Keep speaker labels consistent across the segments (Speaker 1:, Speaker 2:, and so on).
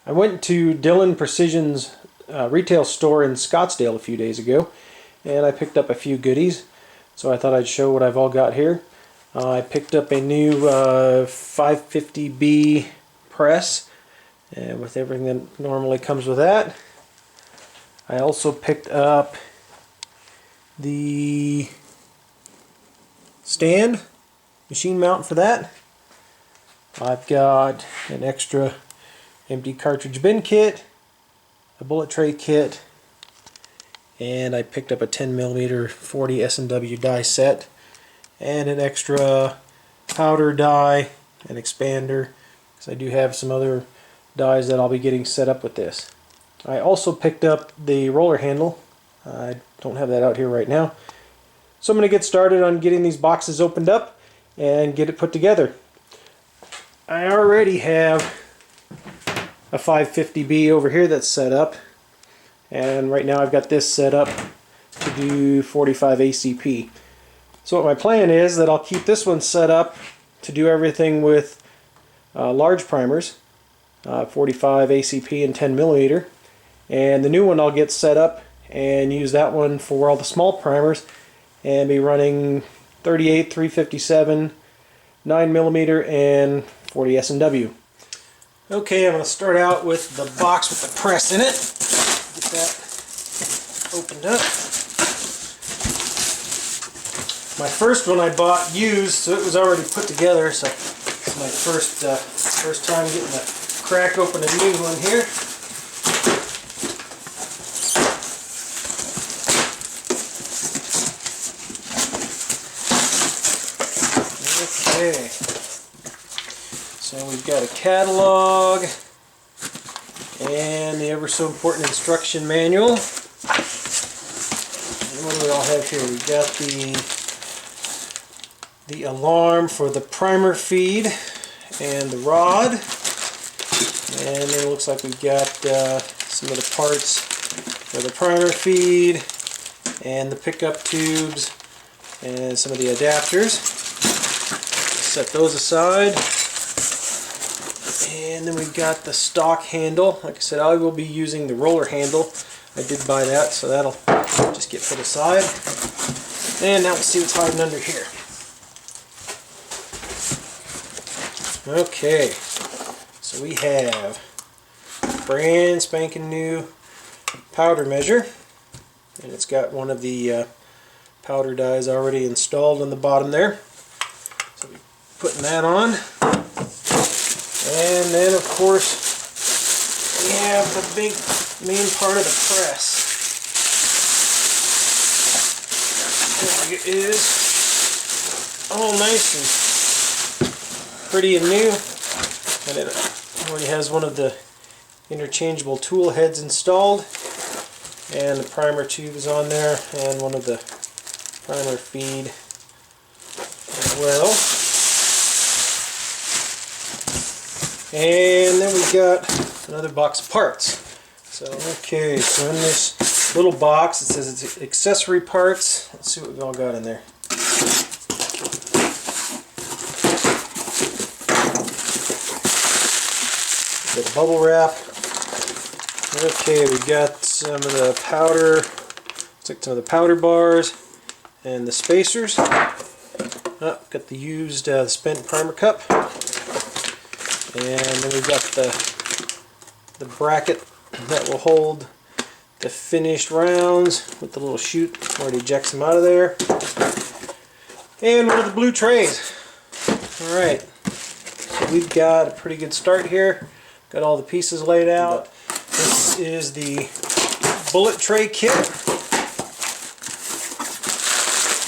Speaker 1: I went to Dillon Precision's retail store in Scottsdale a few days ago, and I picked up a few goodies. So I thought I'd show what I've all got here. I picked up a new 550B press, with everything that normally comes with that. I also picked up the stand, machine mount for that. I've got an extra empty cartridge bin kit, a bullet tray kit, and I picked up a 10mm 40 S&W die set and an extra powder die and expander, because I do have some other dies that I'll be getting set up with this. I also picked up the roller handle. I don't have that out here right now. So I'm going to get started on getting these boxes opened up and get it put together. I already have a 550B over here that's set up, and right now I've got this set up to do 45 ACP. So what my plan is that I'll keep this one set up to do everything with large primers, 45 ACP and 10mm, and the new one I'll get set up and use that one for all the small primers and be running 38, 357, 9mm, and 40 S&W. Okay, I'm going to start out with the box with the press in it. Get that opened up. My first one I bought used, so it was already put together, so it's my first time getting a crack open a new one here. Okay. So we've got a catalog and the ever so important instruction manual. And what do we all have here? We've got the alarm for the primer feed and the rod. And then it looks like we've got some of the parts for the primer feed and the pickup tubes and some of the adapters. Set those aside. And then we've got the stock handle. Like I said, I will be using the roller handle. I did buy that, so that'll just get put aside. And now we'll see what's hiding under here. Okay, so we have brand spanking new powder measure, and it's got one of the powder dies already installed on the bottom there. So we're putting that on. And then, of course, we have the big main part of the press. There it is, all nice and pretty and new. And it already has one of the interchangeable tool heads installed. And the primer tube is on there, and one of the primer feed as well. And then we've got another box of parts. So, okay, so in this little box it says it's accessory parts. Let's see what we've all got in there. A bit of bubble wrap. Okay, we got some of the powder, looks like some of the powder bars and the spacers. Oh, got the used spent primer cup. And then we've got the bracket that will hold the finished rounds with the little chute where it ejects them out of there. And one of the blue trays. Alright, so we've got a pretty good start here. Got all the pieces laid out. This is the bullet tray kit.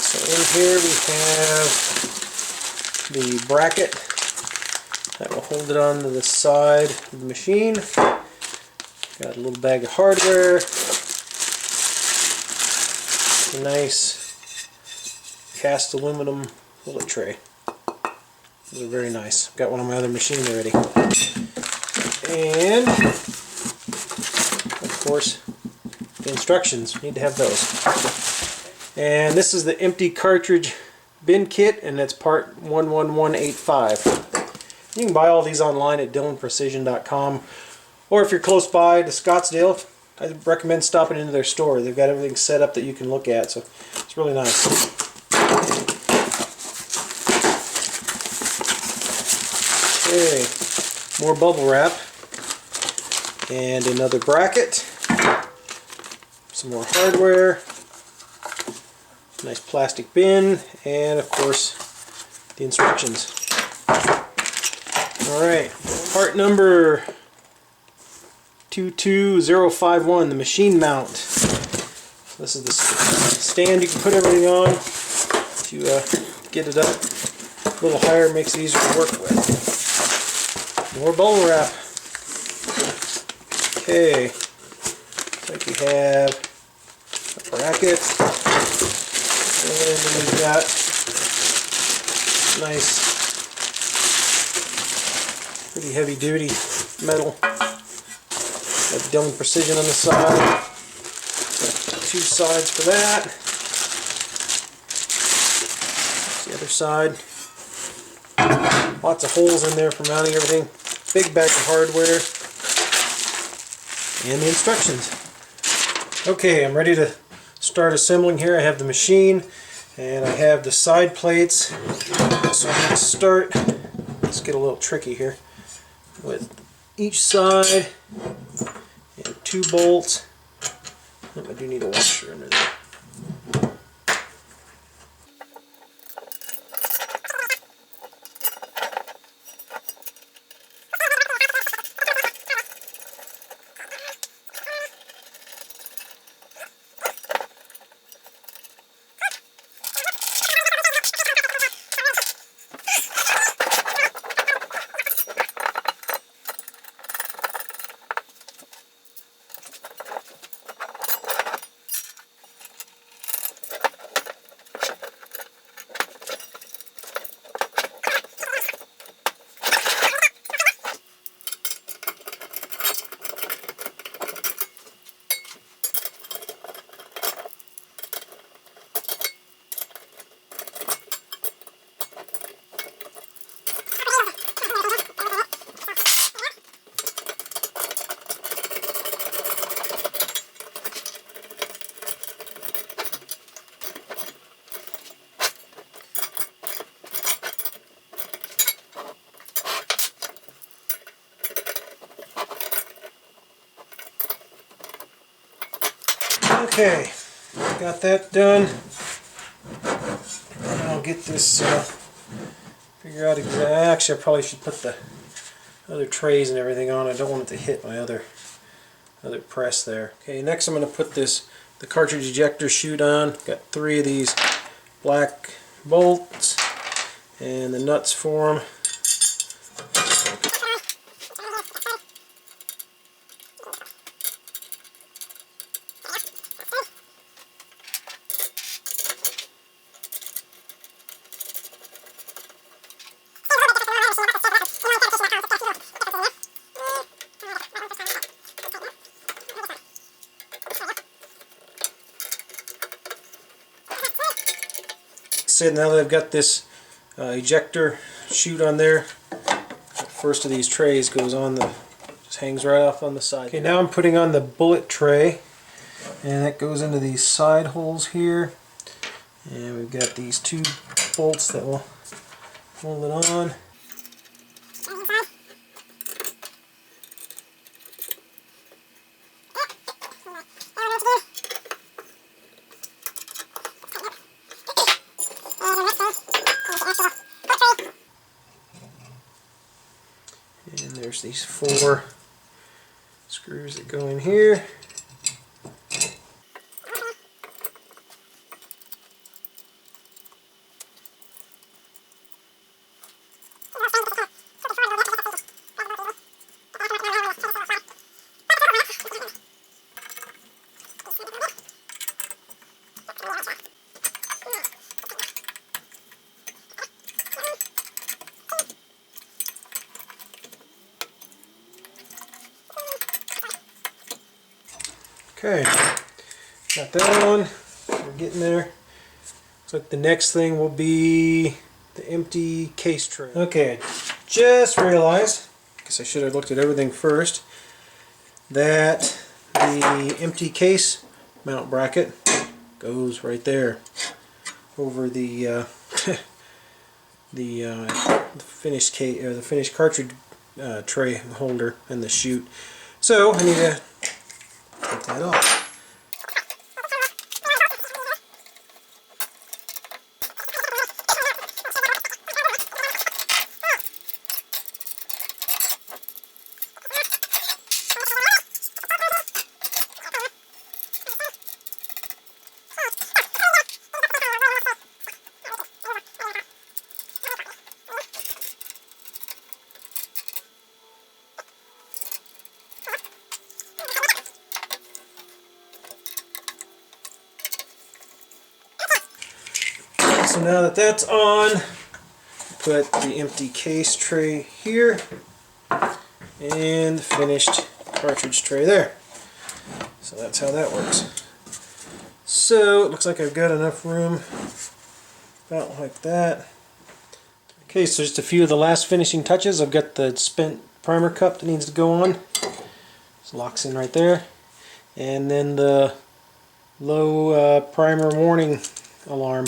Speaker 1: So in here we have the bracket that will hold it onto the side of the machine. Got a little bag of hardware. A nice cast aluminum bullet tray. Those are very nice. Got one on my other machine already. And, of course, the instructions. Need to have those. And this is the empty cartridge bin kit, and it's part 11185. You can buy all these online at dillonprecision.com, Or if you're close by to Scottsdale, I recommend stopping into their store. They've got everything set up that you can look at, so it's really nice. Okay, more bubble wrap and another bracket, some more hardware, nice plastic bin, and of course the instructions. Alright, part number 22051, the machine mount. This is the stand you can put everything on to get it up a little higher, makes it easier to work with. More bubble wrap. Okay, looks like we have a bracket, and then we've got nice, pretty heavy duty metal. Got Dillon Precision on the side. Two sides for that. The other side. Lots of holes in there for mounting everything. Big bag of hardware. And the instructions. Okay, I'm ready to start assembling here. I have the machine and I have the side plates. So I'm going to start, let's get a little tricky here, with each side and 2 bolts. I do need a washer under there. Okay, got that done. I'll get this, figure out exactly, actually I probably should put the other trays and everything on. I don't want it to hit my other press there. Okay, next I'm going to put the cartridge ejector chute on. Got 3 of these black bolts and the nuts for them. So now that I've got this ejector chute on there, the first of these trays goes on just hangs right off on the side. Okay, now I'm putting on the bullet tray, and that goes into these side holes here, and we've got these 2 bolts that will hold it on. And there's these 4 screws that go in here. Okay, got that on. We're getting there. Looks like the next thing will be the empty case tray. Okay, just realized, because I should have looked at everything first. that the empty case mount bracket goes right there over the finished case, or the finished cartridge tray holder and the chute. So I need to take that off. So now that that's on, put the empty case tray here and the finished cartridge tray there. So that's how that works. So it looks like I've got enough room, about like that. Okay, so just a few of the last finishing touches. I've got the spent primer cup that needs to go on. It locks in right there. And then the low primer warning alarm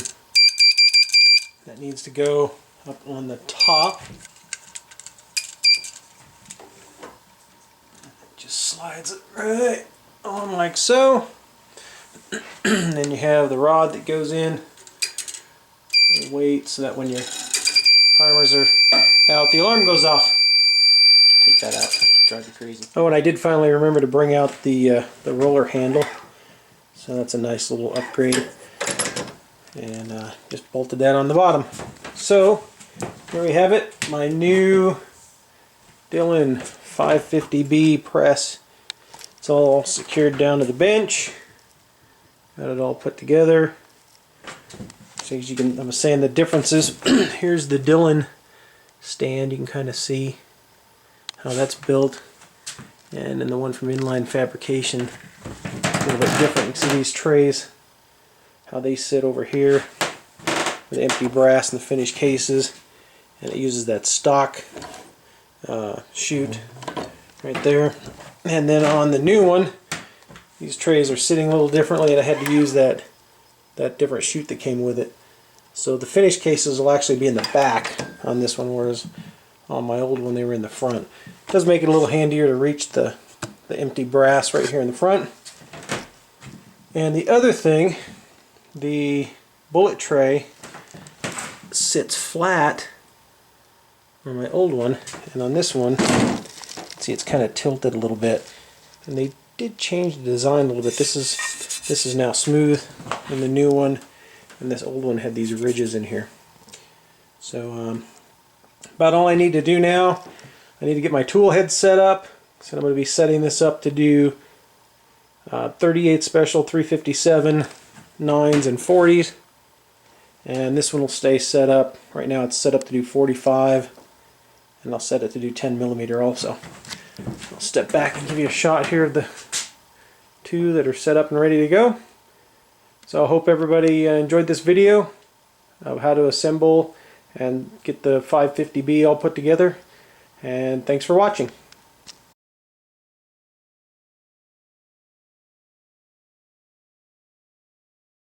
Speaker 1: that needs to go up on the top. Just slides it right on like so. And then you have the rod that goes in, the weight, so that when your primers are out, the alarm goes off. Take that out, drive you crazy. Oh, and I did finally remember to bring out the roller handle, so that's a nice little upgrade. And just bolted that on the bottom. So here we have it, my new Dillon 550B press. It's all secured down to the bench. Got it all put together. So as you can, I was saying the differences. Here's the Dillon stand. You can kind of see how that's built. And then the one from Inline Fabrication, a little bit different. You can see these trays, how they sit over here with the empty brass and the finished cases, and it uses that stock chute right there. And then on the new one, these trays are sitting a little differently, and I had to use that different chute that came with it. So the finished cases will actually be in the back on this one, whereas on my old one they were in the front. It does make it a little handier to reach the empty brass right here in the front. And the other thing, the bullet tray sits flat on my old one, and on this one, see, it's kind of tilted a little bit. And they did change the design a little bit. This is now smooth in the new one, and this old one had these ridges in here. So about all I need to do now, I need to get my tool head set up. So I'm going to be setting this up to do 38 special 357 9s and 40s, and this one will stay set up. Right now it's set up to do 45, and I'll set it to do 10mm also. I'll step back and give you a shot here of the two that are set up and ready to go. So I hope everybody enjoyed this video of how to assemble and get the 550B all put together, and thanks for watching.